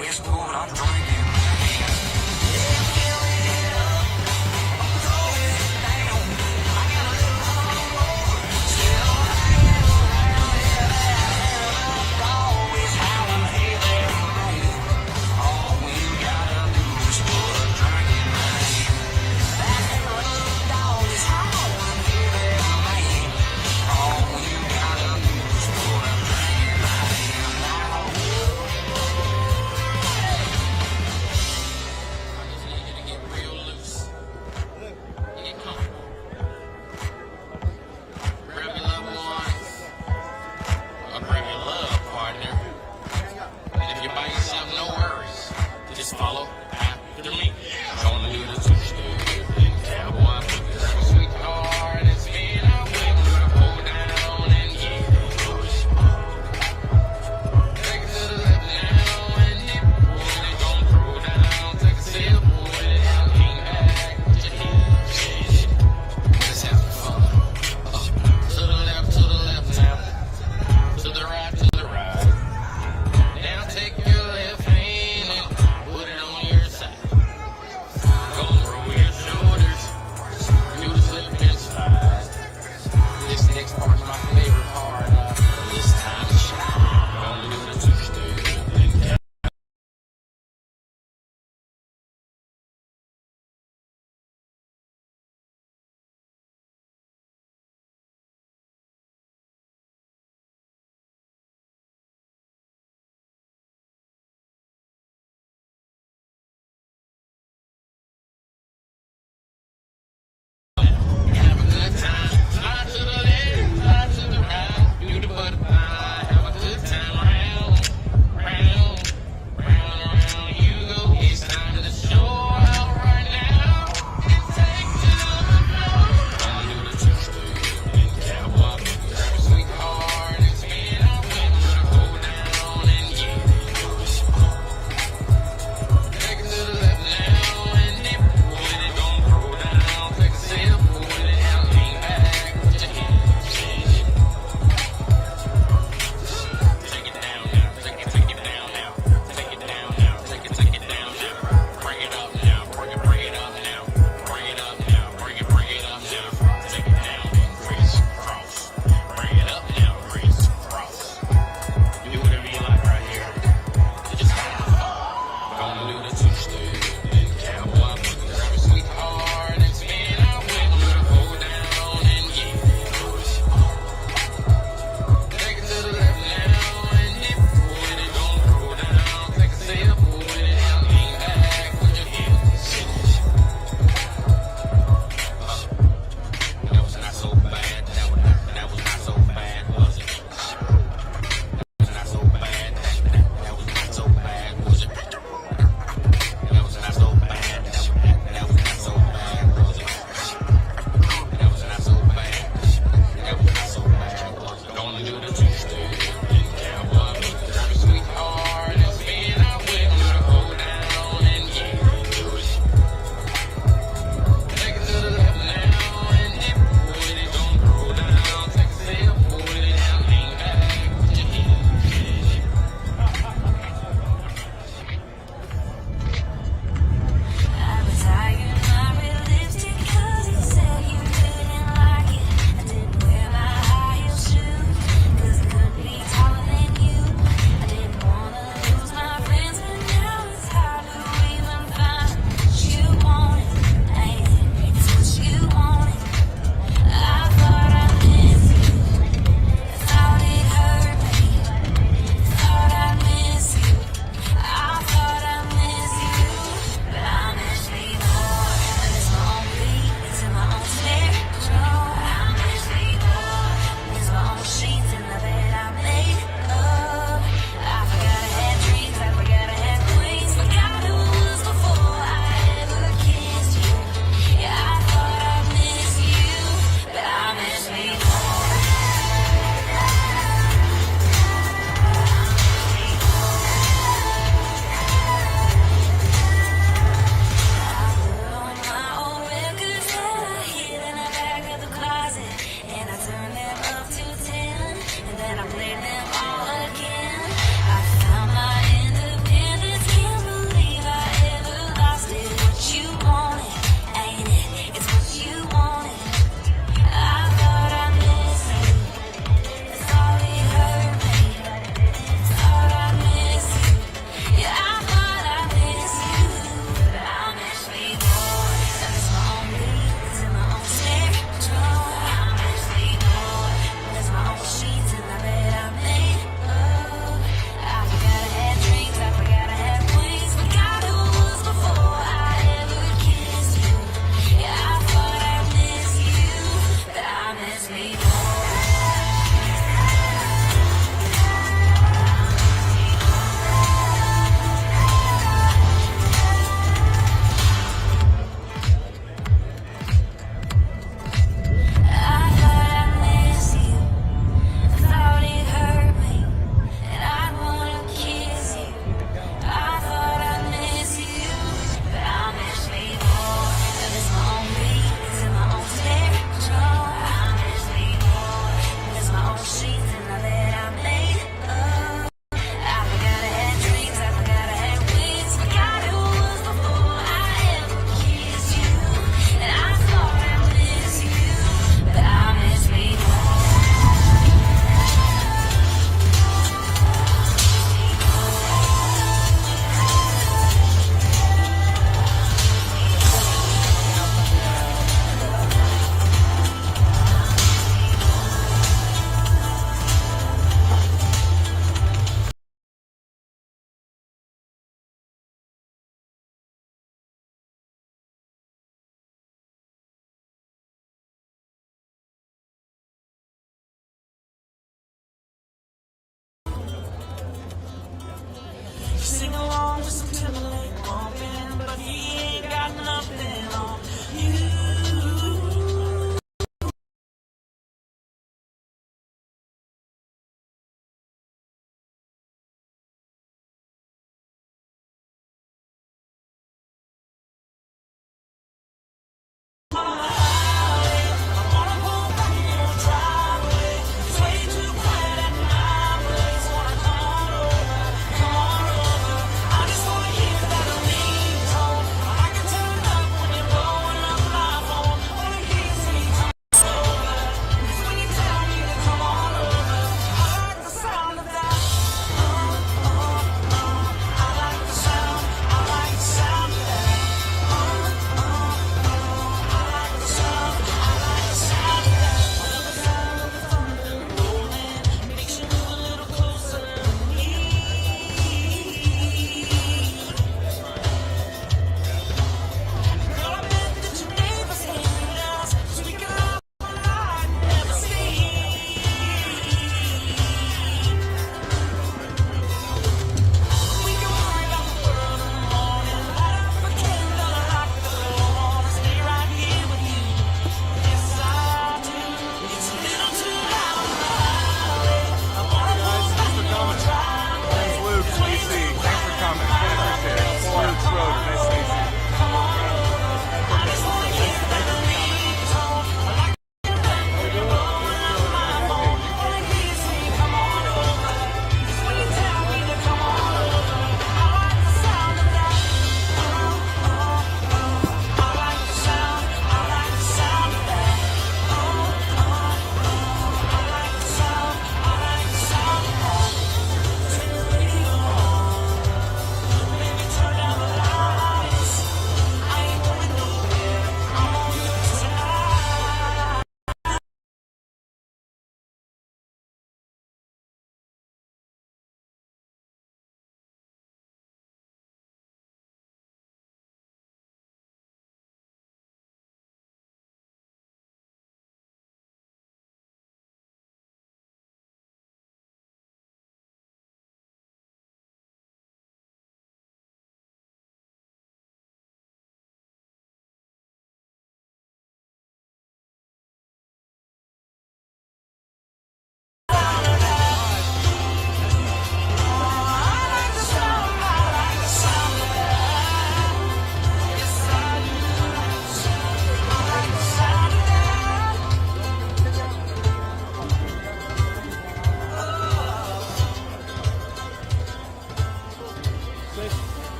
Westport, I'm drinking.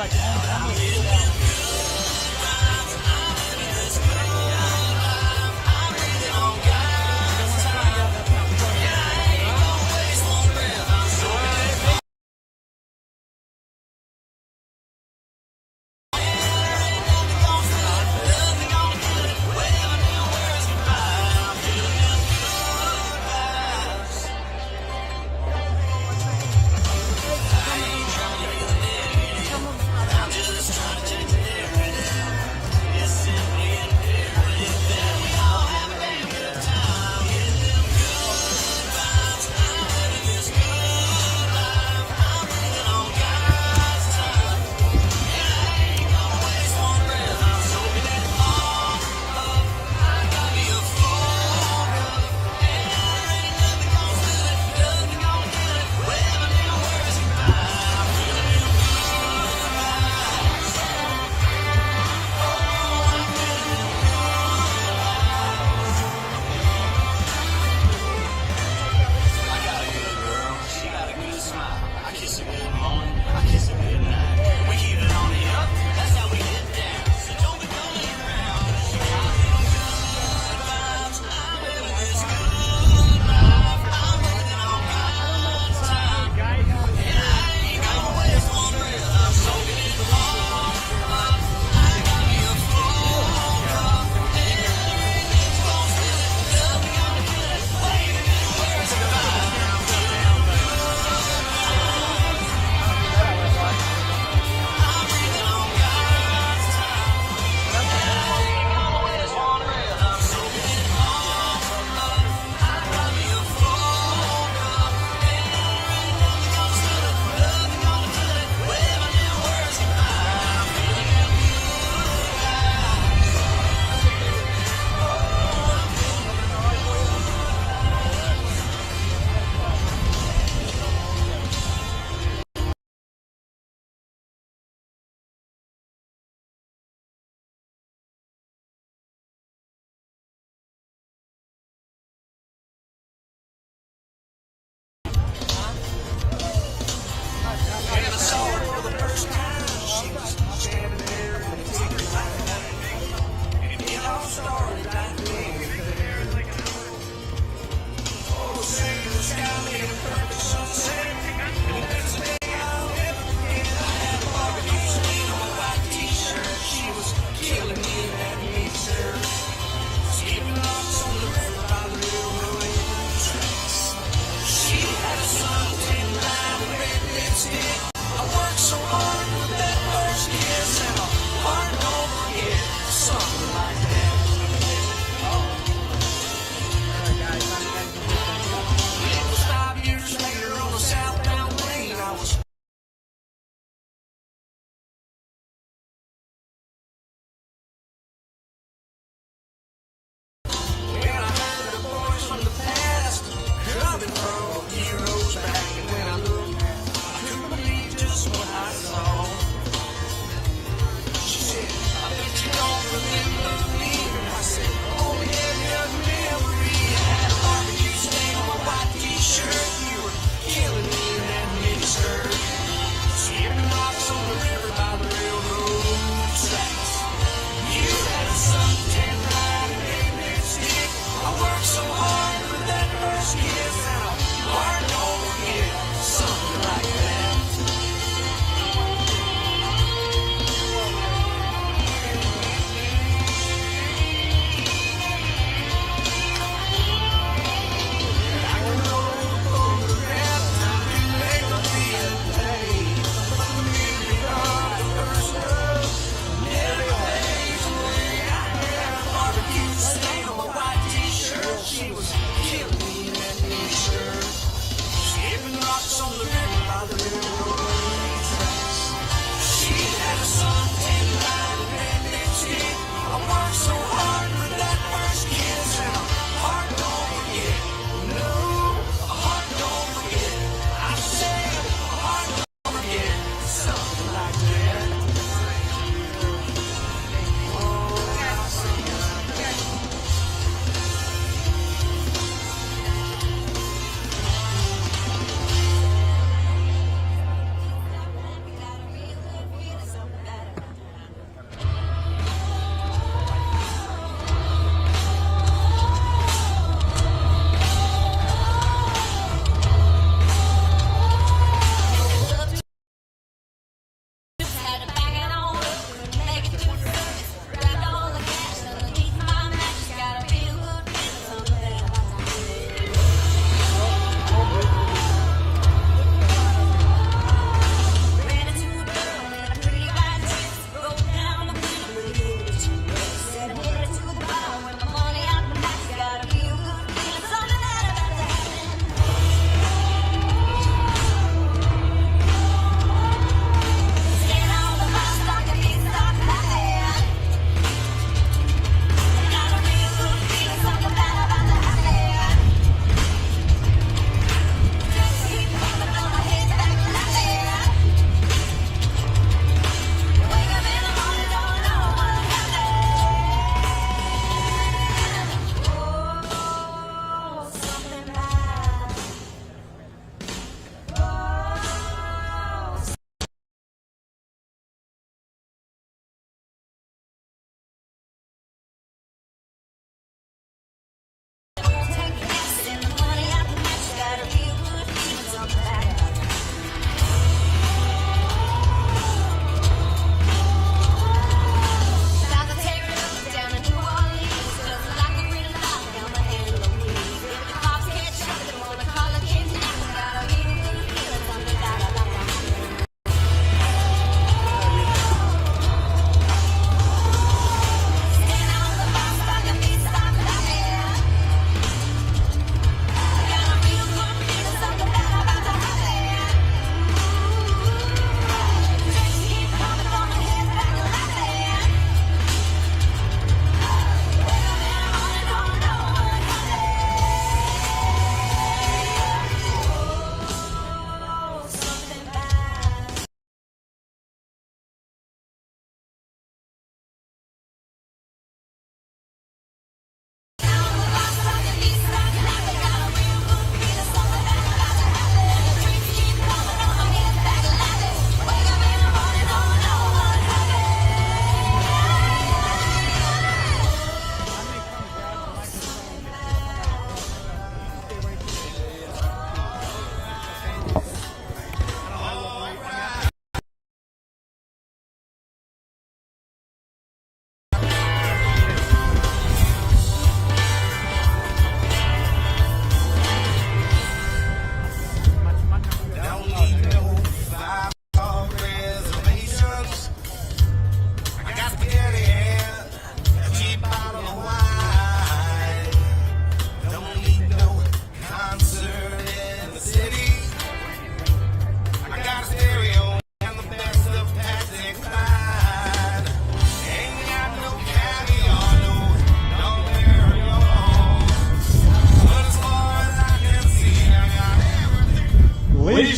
like,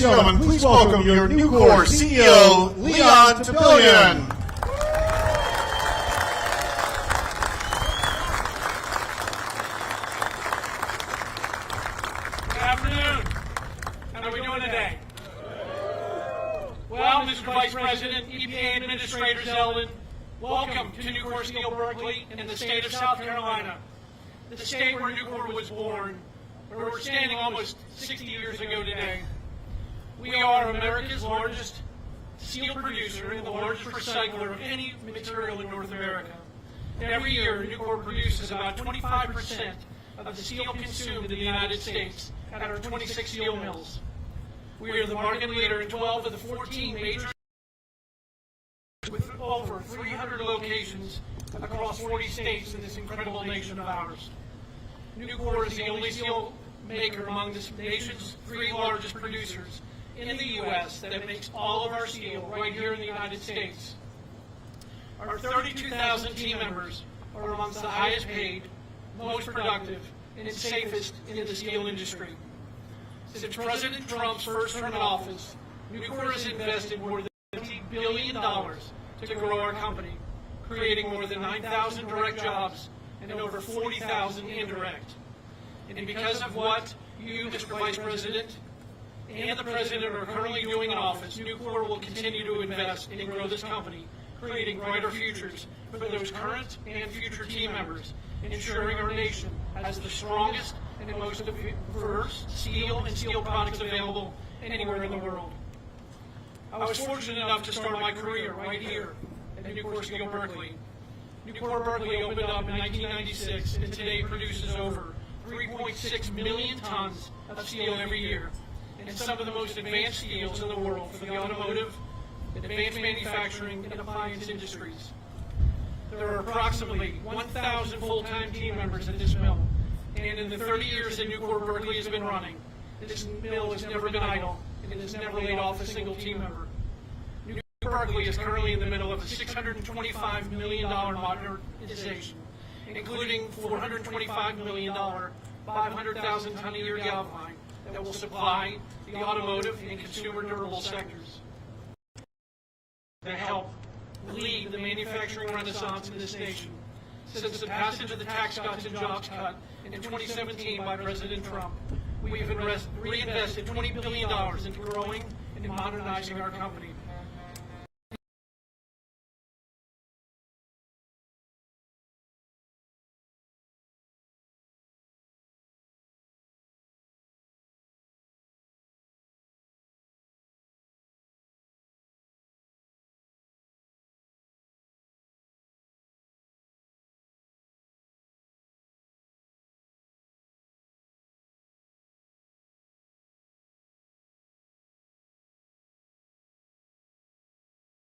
Ladies and gentlemen, please welcome your Nucor CEO, Leon Topilian. Good afternoon. How are we doing today? Well, Mr. Vice President, EPA Administrator Zeldin, welcome to Nucor Steel Berkeley in the state of South Carolina, the state where Nucor was born, where we're standing almost 60 years ago today. We are America's largest steel producer and the largest recycler of any material in North America. Every year, Nucor produces about 25% of the steel consumed in the United States at our 26 steel mills. We are the market leader in 12 of the 14 major with over 300 locations across 40 states in this incredible nation of ours. Nucor is the only steel maker among the nation's 3 largest producers in the U.S. that makes all of our steel right here in the United States. Our 32,000 team members are amongst the highest paid, most productive, and safest in the steel industry. Since President Trump's first term in office, Nucor has invested more than $20 billion to grow our company, creating more than 9,000 direct jobs and over 40,000 indirect. And because of what you, Mr. Vice President, and the President are currently doing in office, Nucor will continue to invest and grow this company, creating brighter futures for those current and future team members, ensuring our nation has the strongest and most diverse steel and steel products available anywhere in the world. I was fortunate enough to start my career right here at Nucor Steel Berkeley. Nucor Berkeley opened up in 1996 and today produces over 3.6 million tons of steel every year, and some of the most advanced steels in the world for the automotive, advanced manufacturing, and appliance industries. There are approximately 1,000 full-time team members at this mill, and in the 30 years that Nucor Berkeley has been running, this mill has never been idle, and it has never laid off a single team member. Nucor Berkeley is currently in the middle of a $625 million modernization, including $425 million 500,000 ton a year galvanizing that will supply the automotive and consumer durable sectors that help lead the manufacturing renaissance in this nation. Since the passage of the Tax Cuts and Jobs Cut in 2017 by President Trump, we have reinvested $20 billion into growing and modernizing our company.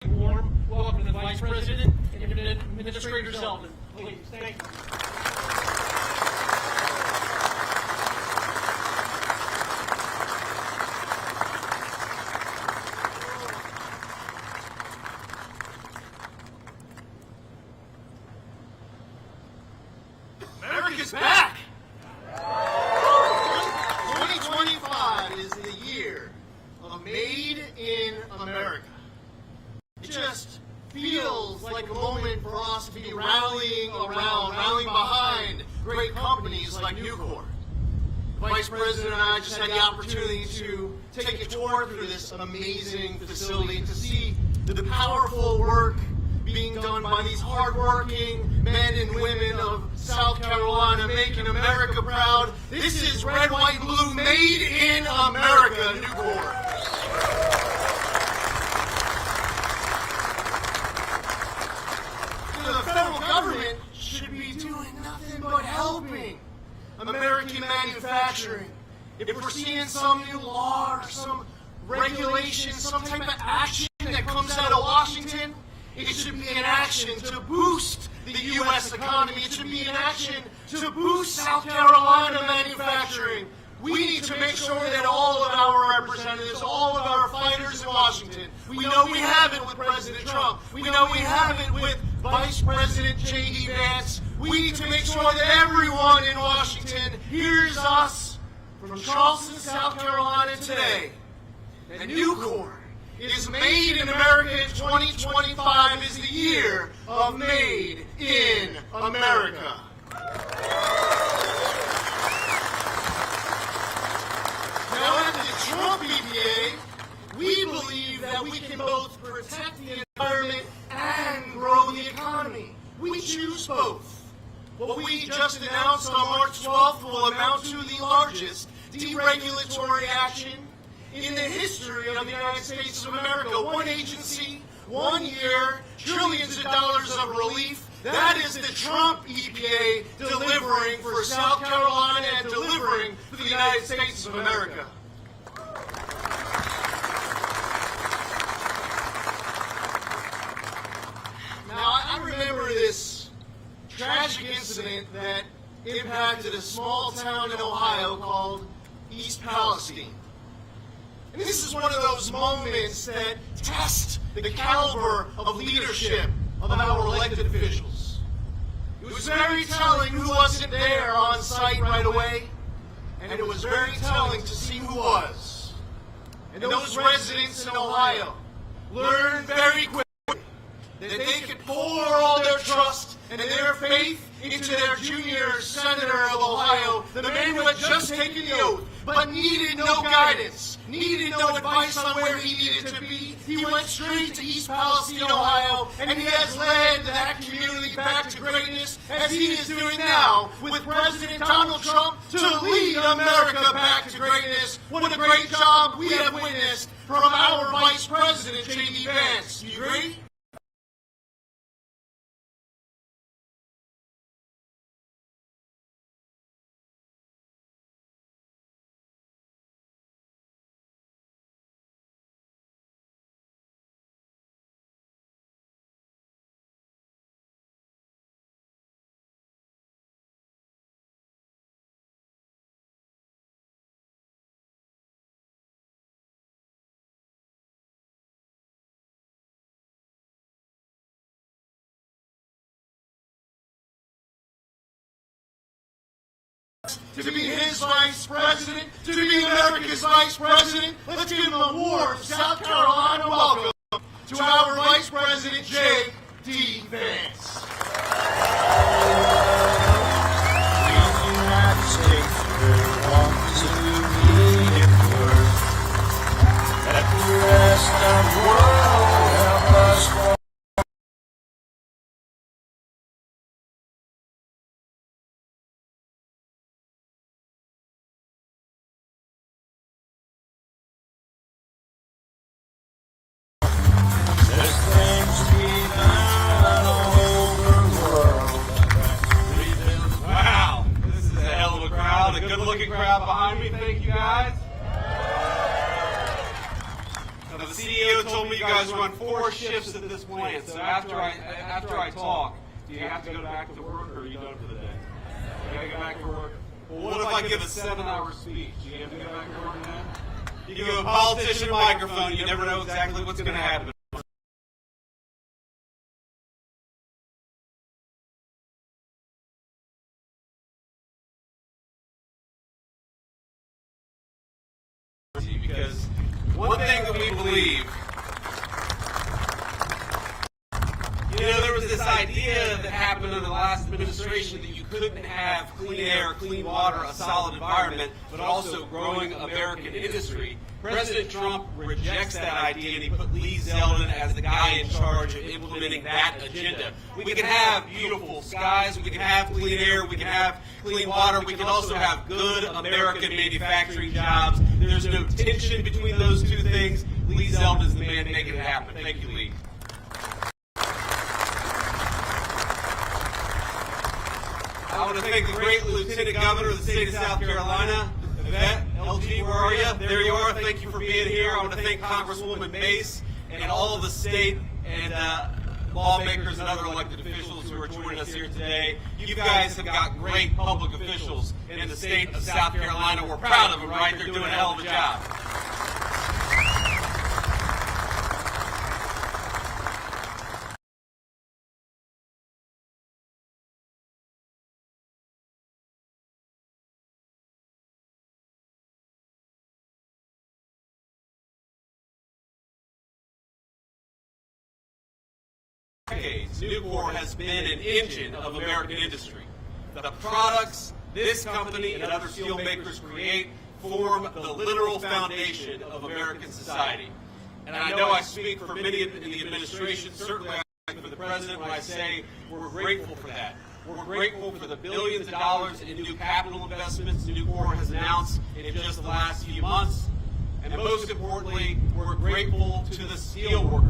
Warm welcome to the Vice President and Administrator Zeldin. Please, thank you. America's back! 2025 is the year of Made in America. It just feels like a moment for us to be rallying behind great companies like Nucor. The Vice President and I just had the opportunity to take a tour through this amazing facility to see the powerful work being done by these hardworking men and women of South Carolina, making America proud. This is red, white, and blue, made in America, Nucor. The federal government should be doing nothing but helping American manufacturing. If we're seeing some new law or some regulation, some type of action that comes out of Washington, it should be an action to boost the U.S. economy. It should be an action to boost South Carolina manufacturing. We need to make sure that all of our representatives, all of our fighters in Washington, we know we have it with President Trump. We know we have it with Vice President JD Vance. We need to make sure that everyone in Washington hears us from Charleston, South Carolina today. that Nucor is made in America in 2025 is the year of Made in America. Now at the Trump EPA, we believe that we can both protect the environment and grow the economy. We choose both. What we just announced on March 12th will amount to the largest deregulatory action in the history of the United States of America. One agency, 1 year, trillions of dollars of relief. That is the Trump EPA delivering for South Carolina and delivering for the United States of America. Now, I remember this tragic incident that impacted a small town in Ohio called East Palestine. And this is one of those moments that test the caliber of leadership of our elected officials. It was very telling who wasn't there on site right away, and it was very telling to see who was. And those residents in Ohio learned very quickly that they could pour all their trust and their faith into their junior senator of Ohio, the man who had just taken the oath, but needed no guidance, needed no advice on where he needed to be. He went straight to East Palestine, Ohio, and he has led that community back to greatness, as he is doing now with President Donald Trump to lead America back to greatness. What a great job we have witnessed from our Vice President, JD Vance. Do you agree? To be his vice president, to be America's vice president. Let's give him a warm South Carolina welcome to our vice president, JD Vance. The United States belongs to me at first. Let the rest of the world help us form. There's things to be done all over the world. Wow, this is a hell of a crowd, a good-looking crowd behind me. Thank you, guys. Now, the CEO told me you guys run 4 shifts at this plant, so after I talk, do you have to go back to work, or are you done for the day? You gotta go back to work? Well, what if I give a 7-hour speech? Do you have to go back to work now? You give a politician a microphone, you never know exactly what's going to happen. Because one thing that we believe, there was this idea that happened in the last administration that you couldn't have clean air, clean water, a solid environment, but also growing American industry. President Trump rejects that idea, and he put Zeldin as the guy in charge of implementing that agenda. We can have beautiful skies, we can have clean air, we can have clean water, we can also have good American manufacturing jobs. There's no tension between those two things. Zeldin is the man making it happen. Thank you, Lee. I want to thank the great Lieutenant Governor of the state of South Carolina, Yvette, LG, where are you? There you are. Thank you for being here. I want to thank Congresswoman Mace and all of the state and lawmakers and other elected officials who are joining us here today. You guys have got great public officials in the state of South Carolina. We're proud of them, right? They're doing a hell of a job. decades, Nucor has been an engine of American industry. The products this company and other steel makers create form the literal foundation of American society. And I know I speak for many in the administration, certainly I speak for the President when I say we're grateful for that. We're grateful for the billions of dollars in new capital investments Nucor has announced in just the last few months. And most importantly, we're grateful to the steel workers.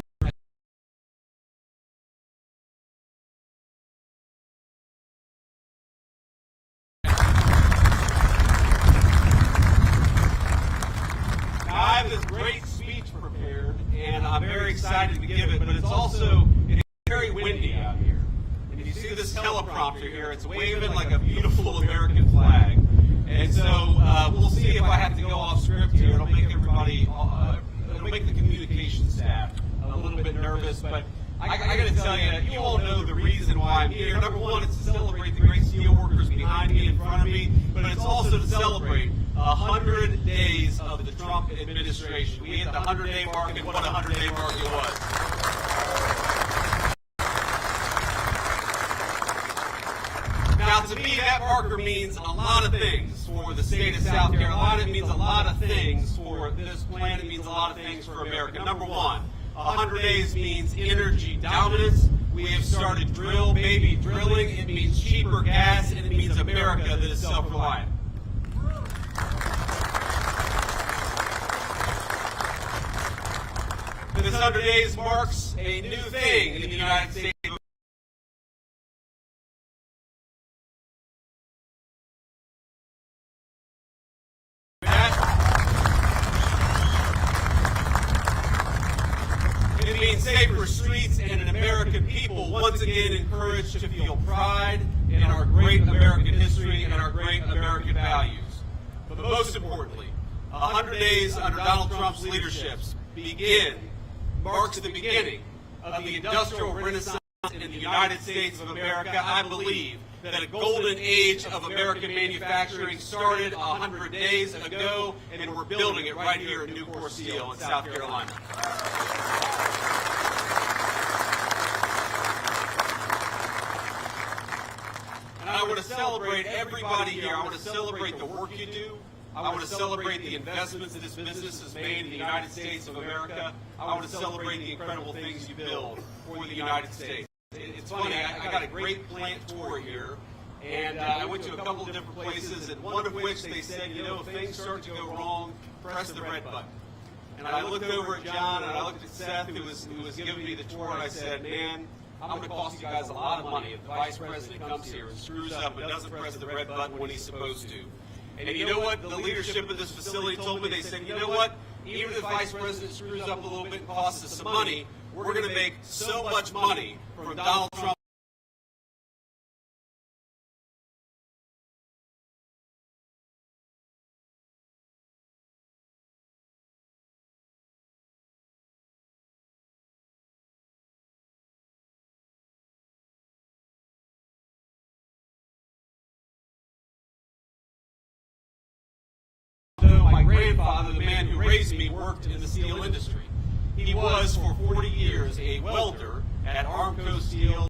I have this great speech prepared, and I'm very excited to give it, but it's very windy out here. And if you see this teleprompter here, it's waving like a beautiful American flag. And so we'll see if I have to go off script here. It'll make the communication staff a little bit nervous, but I got to tell you, you all know the reason why I'm here. Number one, it's to celebrate the great steel workers behind me, in front of me, but it's also to celebrate 100 days of the Trump administration. We hit the 100-day mark, and what a 100-day mark it was. Now, to me, that marker means a lot of things for the state of South Carolina. It means a lot of things for this planet. It means a lot of things for America. Number one, 100 days means energy dominance. We have started baby drilling. It means cheaper gas, and it means America that is self-reliant. This 100 days marks a new thing in the United States. It means safer streets and an American people once again encouraged to feel pride in our great American history and our great American values. But most importantly, 100 days under Donald Trump's leadership marks the beginning of the industrial renaissance in the United States of America. I believe that a golden age of American manufacturing started 100 days ago, and we're building it right here at Nucor Steel in South Carolina. And I want to celebrate everybody here. I want to celebrate the work you do. I want to celebrate the investments that this business has made in the United States of America. I want to celebrate the incredible things you build for the United States. It's funny, I got a great plant tour here, and I went to a couple of different places, and one of which they said, you know, if things start to go wrong, press the red button. And I looked over at John, and I looked at Seth, who was giving me the tour, and I said, man, I'm going to cost you guys a lot of money if the vice president comes here and screws up and doesn't press the red button when he's supposed to. And you know what the leadership of this facility told me? They said, you know what, even if the vice president screws up a little bit and costs us some money, we're going to make so much money from Donald Trump. My grandfather, the man who raised me, worked in the steel industry. He was, for 40 years, a welder at Armco Steel.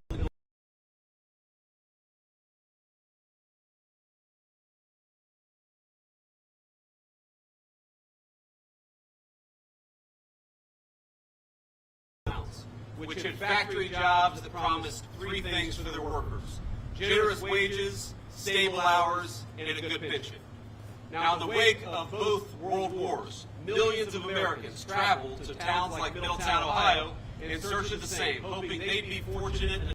Which had factory jobs that promised three things for their workers: generous wages, stable hours, and a good pension. Now, in the wake of both world wars, millions of Americans traveled to towns like Middletown, Ohio, in search of the same, hoping they'd be fortunate enough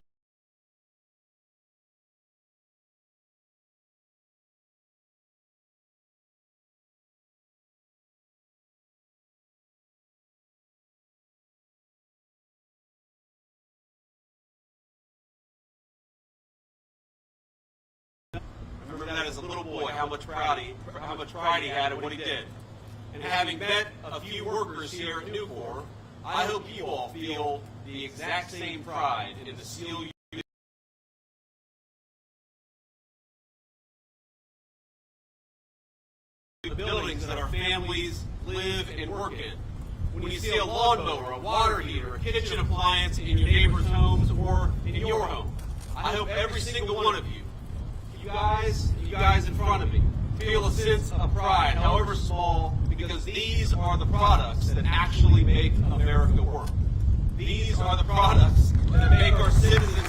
that as a little boy, how much pride he had in what he did. And having met a few workers here at Nucor, I hope you all feel the exact same pride in the steel the buildings that our families live and work in. when you see a lawnmower, a water heater, a kitchen appliance in your neighbor's homes or in your home. I hope every single one of you guys in front of me, feel a sense of pride, however small, because these are the products that actually make America work. These are the products that make our citizens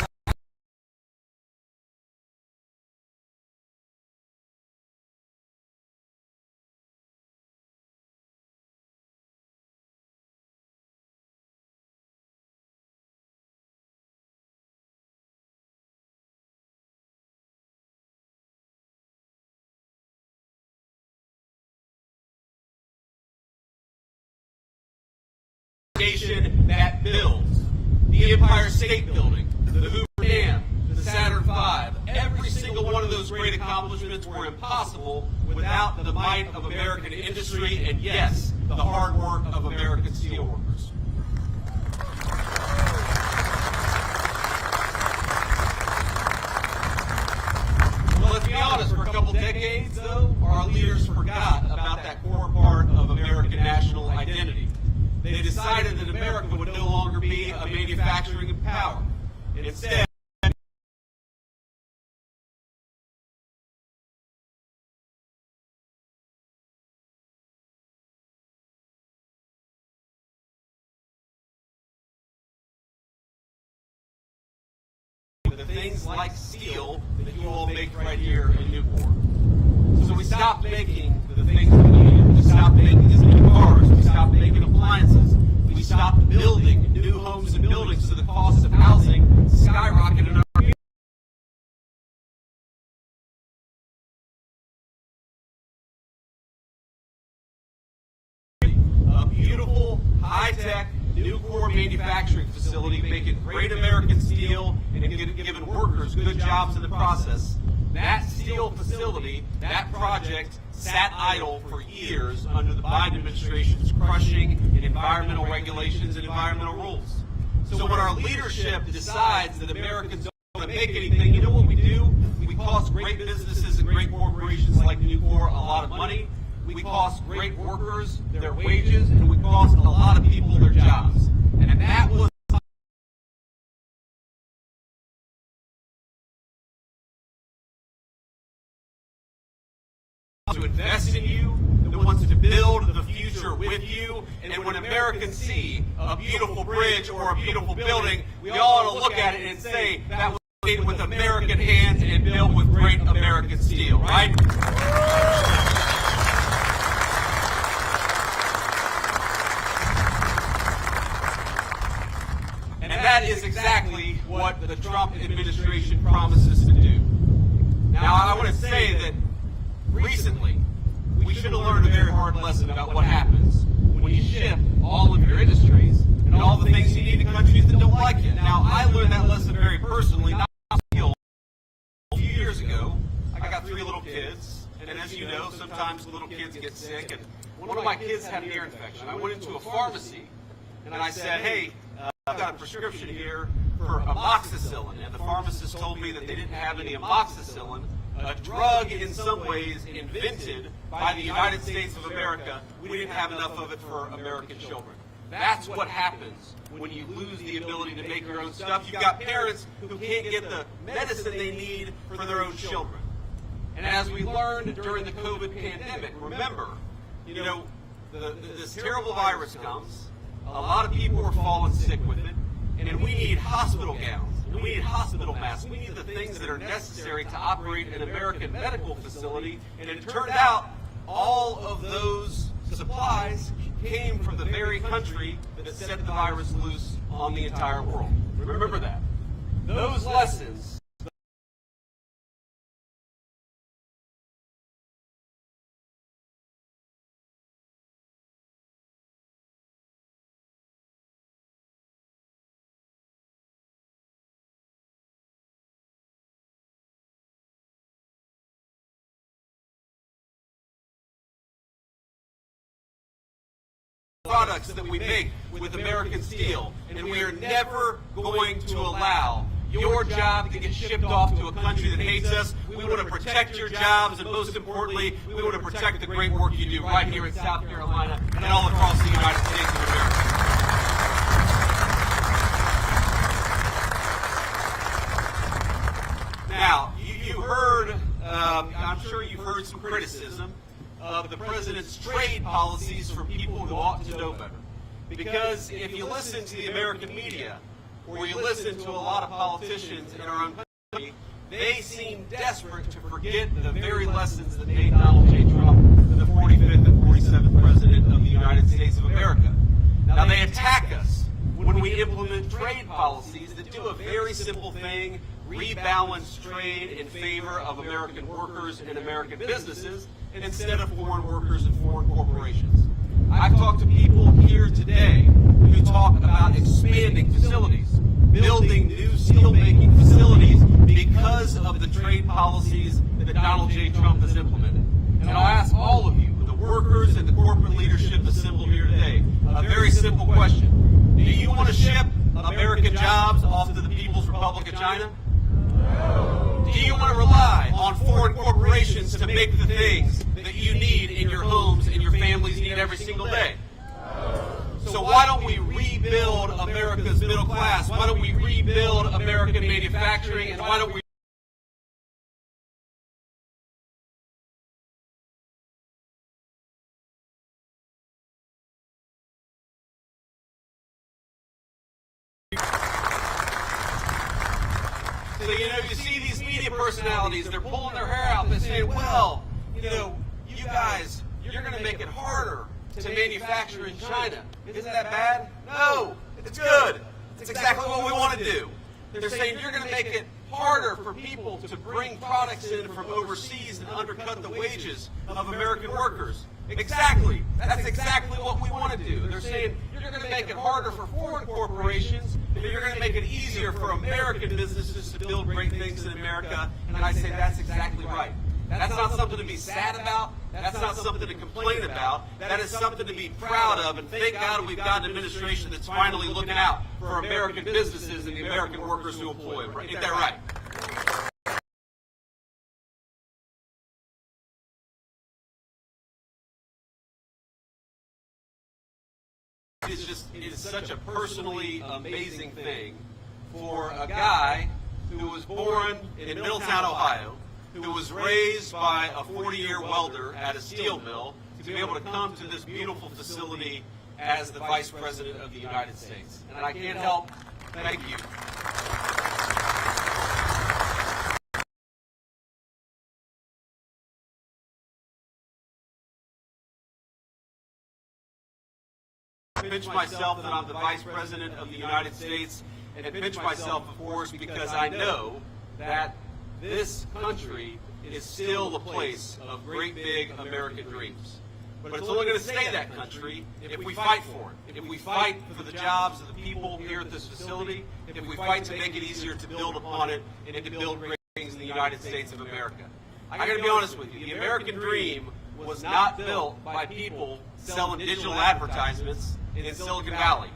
that builds. The Empire State Building, the Hoover Dam, the Saturn V, every single one of those great accomplishments were impossible without the might of American industry and, yes, the hard work of American steelworkers. Well, let's be honest, for a couple decades, though, our leaders forgot about that core part of American national identity. They decided that America would no longer be a manufacturing power. Instead, the things like steel that you all make right here in Nucor. So we stopped making the things we needed. We stopped making as many cars. We stopped making appliances. We stopped building new homes and buildings, so the cost of housing skyrocketed in our community. A beautiful, high-tech, Nucor manufacturing facility making great American steel and giving workers good jobs in the process. That steel facility, that project, sat idle for years under the Biden administration's crushing environmental regulations and environmental rules. So when our leadership decides that Americans don't want to make anything, you know what we do? We cost great businesses and great corporations like Nucor a lot of money. We cost great workers their wages, and we cost a lot of people their jobs. And that was to invest in you, that wants to build the future with you. And when Americans see a beautiful bridge or a beautiful building, we all ought to look at it and say that was made with American hands and built with great American steel, right? And that is exactly what the Trump administration promises to do. Now, I want to say that recently, we should have learned a very hard lesson about what happens when you ship all of your industries and all the things you need to countries that don't like you. Now, I learned that lesson very personally, not steel. A few years ago, I got 3 little kids, and as you know, sometimes little kids get sick, and one of my kids had an ear infection. I went into a pharmacy, and I said, hey, I've got a prescription here for amoxicillin, and the pharmacist told me that they didn't have any amoxicillin, a drug in some ways invented by the United States of America. We didn't have enough of it for American children. That's what happens when you lose the ability to make your own stuff. You've got parents who can't get the medicine they need for their own children. And as we learned during the COVID pandemic, remember, this terrible virus comes, a lot of people are falling sick with it, and we need hospital gowns. We need hospital masks. We need the things that are necessary to operate an American medical facility. And it turned out all of those supplies came from the very country that set the virus loose on the entire world. Remember that. Those lessons products that we make with American steel, and we are never going to allow your job to get shipped off to a country that hates us. We want to protect your jobs, and most importantly, we want to protect the great work you do right here in South Carolina and all across the United States of America. Now, you heard, I'm sure you've heard some criticism of the president's trade policies from people who ought to know better. Because if you listen to the American media, or you listen to a lot of politicians in our own country, they seem desperate to forget the very lessons that made Donald J. Trump the 45th and 47th President of the United States of America. Now, they attack us when we implement trade policies that do a very simple thing: rebalance trade in favor of American workers and American businesses instead of foreign workers and foreign corporations. I've talked to people here today who talk about expanding facilities, building new steelmaking facilities because of the trade policies that Donald J. Trump has implemented. And I'll ask all of you, the workers and the corporate leadership assembled here today, a very simple question. Do you want to ship American jobs off to the People's Republic of China? Do you want to rely on foreign corporations to make the things that you need in your homes and your families need every single day? So why don't we rebuild America's middle class? Why don't we rebuild American manufacturing? And why don't we So, you see these media personalities, they're pulling their hair out, they're saying, well, you guys, you're going to make it harder to manufacture in China. Isn't that bad? No, it's good. It's exactly what we want to do. They're saying you're going to make it harder for people to bring products in from overseas and undercut the wages of American workers. Exactly. That's exactly what we want to do. They're saying you're going to make it harder for foreign corporations, but you're going to make it easier for American businesses to build great things in America. And I say that's exactly right. That's not something to be sad about. That's not something to complain about. That is something to be proud of. And thank God we've got an administration that's finally looking out for American businesses and the American workers who employ them. Ain't that right? It is such a personally amazing thing for a guy who was born in Middletown, Ohio, who was raised by a 40-year welder at a steel mill, to be able to come to this beautiful facility as the Vice President of the United States. And I can't help thank you. Pinch myself that I'm the Vice President of the United States, and pinch myself, of course, because I know that this country is still the place of great big American dreams. But it's only going to stay that country if we fight for it. If we fight for the jobs of the people here at this facility, if we fight to make it easier to build upon it and to build great things in the United States of America. I got to be honest with you, the American dream was not built by people selling digital advertisements in Silicon Valley.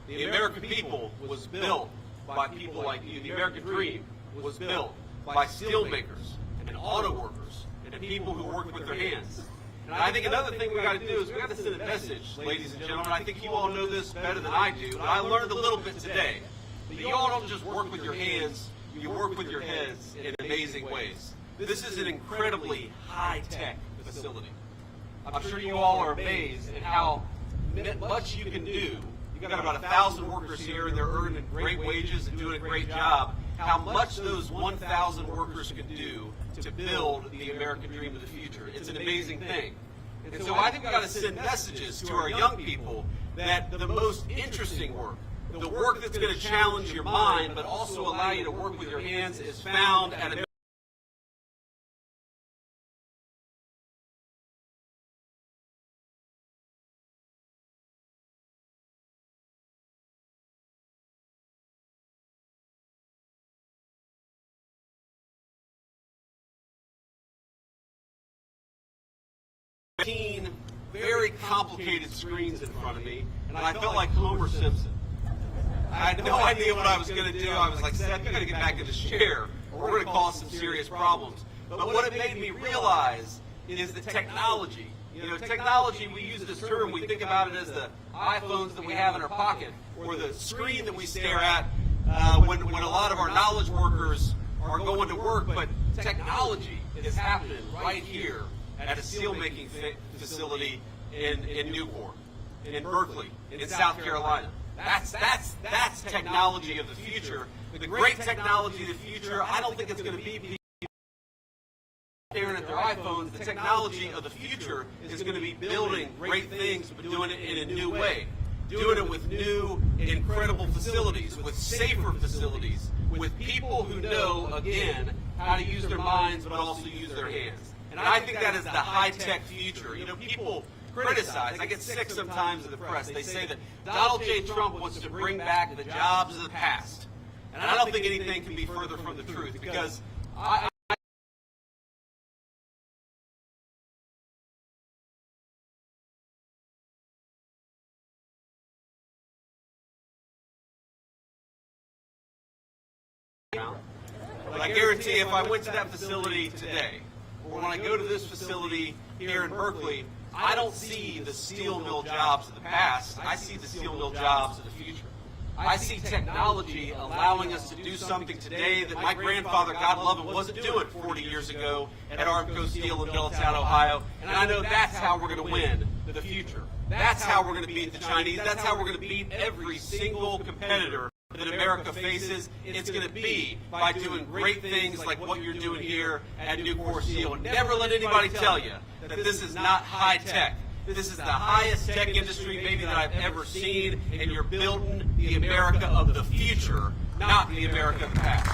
The American people was built by people like you. The American dream was built by steel makers and auto workers and people who work with their hands. And I think another thing we got to do is we got to send a message, ladies and gentlemen. I think you all know this better than I do, but I learned a little bit today. But you all don't just work with your hands, you work with your heads in amazing ways. This is an incredibly high-tech facility. I'm sure you all are amazed at how much you can do. You've got about 1,000 workers here, and they're earning great wages and doing a great job. How much those 1,000 workers can do to build the American dream of the future. It's an amazing thing. And so I think we've got to send messages to our young people that the most interesting work, the work that's going to challenge your mind but also allow you to work with your hands, is found at a very complicated screens in front of me, and I felt like Homer Simpson. I had no idea what I was going to do. I was like, Seth, you got to get back in this chair, or we're going to cause some serious problems. But what it made me realize is that technology, technology, we use this term, we think about it as the iPhones that we have in our pocket, or the screen that we stare at when a lot of our knowledge workers are going to work. But technology is happening right here at a steelmaking facility in Nucor, in Berkeley, in South Carolina. That's technology of the future. The great technology of the future, I don't think it's going to be people staring at their iPhones. The technology of the future is going to be building great things, but doing it in a new way. Doing it with new, incredible facilities, with safer facilities, with people who know, again, how to use their minds, but also use their hands. And I think that is the high-tech future. People criticize. I get sick sometimes of the press. They say that Donald J. Trump wants to bring back the jobs of the past. And I don't think anything can be further from the truth, because but I guarantee if I went to that facility today, or when I go to this facility here in Berkeley, I don't see the steel mill jobs of the past. I see the steel mill jobs of the future. I see technology allowing us to do something today that my grandfather, God love him, wasn't doing 40 years ago at Armco Steel in Middletown, Ohio. And I know that's how we're going to win the future. That's how we're going to beat the Chinese. That's how we're going to beat every single competitor that America faces. It's going to be by doing great things like what you're doing here at Nucor Steel. Never let anybody tell you that this is not high tech. This is the highest tech industry maybe that I've ever seen, and you're building the America of the future, not the America of the past.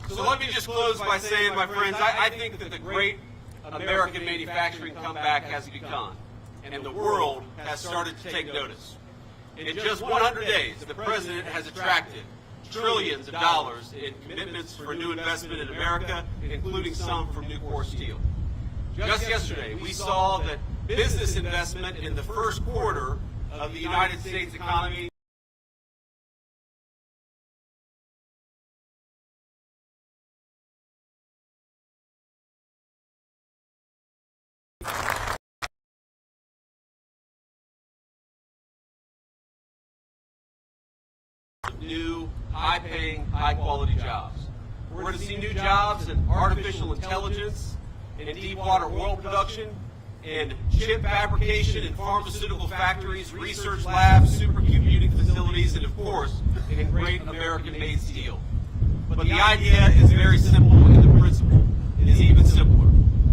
So let me just close by saying, my friends, I think that the great American manufacturing comeback has begun, and the world has started to take notice. In just 100 days, the president has attracted trillions of dollars in commitments for new investment in America, including some from Nucor Steel. Just yesterday, we saw that business investment in the first quarter of the United States economy new, high-paying, high-quality jobs. We're going to see new jobs in artificial intelligence, in deep-water oil production, in chip fabrication, in pharmaceutical factories, research labs, supercomputing facilities, and of course, in great American-made steel. But the idea is very simple, and the principle is even simpler.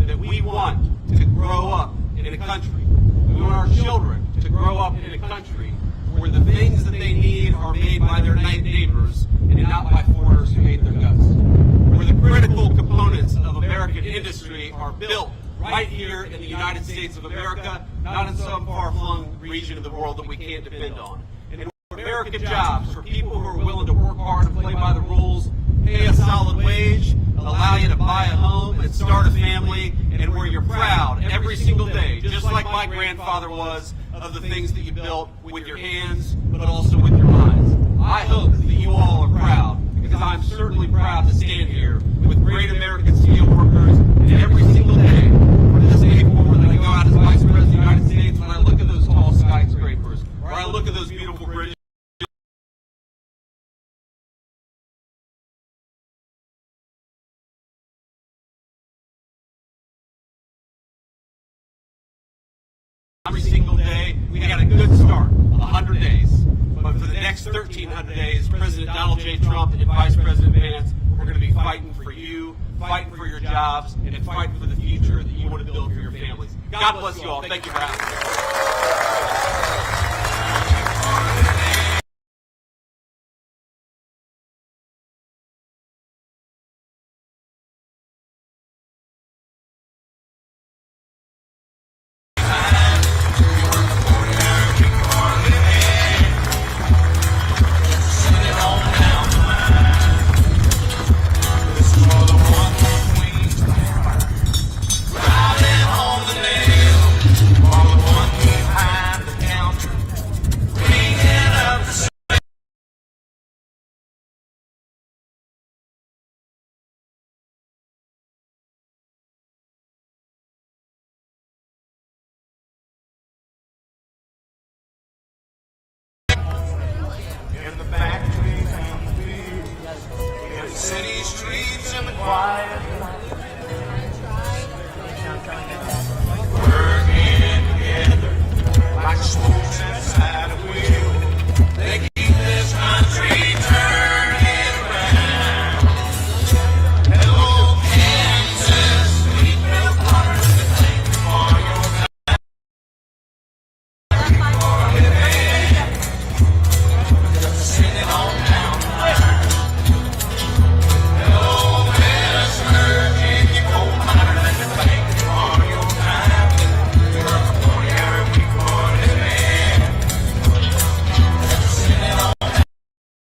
That we want to grow up in a country, we want our children to grow up in a country where the things that they need are made by their neighbors and not by foreigners who hate their guts. Where the critical components of American industry are built right here in the United States of America, not in some far-flung region of the world that we can't depend on. And where American jobs for people who are willing to work hard and play by the rules, pay a solid wage, allow you to buy a home and start a family, and where you're proud every single day, just like my grandfather was, of the things that you built with your hands, but also with your minds. I hope that you all are proud, because I'm certainly proud to stand here with great American steel workers, and every single day, from this day forward, that I go out as Vice President of the United States, when I look at those tall skyscrapers, or I look at those beautiful bridges, every single day, we got a good start, 100 days. But for the next 1,300 days, President Donald J. Trump and Vice President Vance, we're going to be fighting for you, fighting for your jobs, and fighting for the future that you want to build for your families. God bless you all. Thank you for having me. Riding on the lake. quiet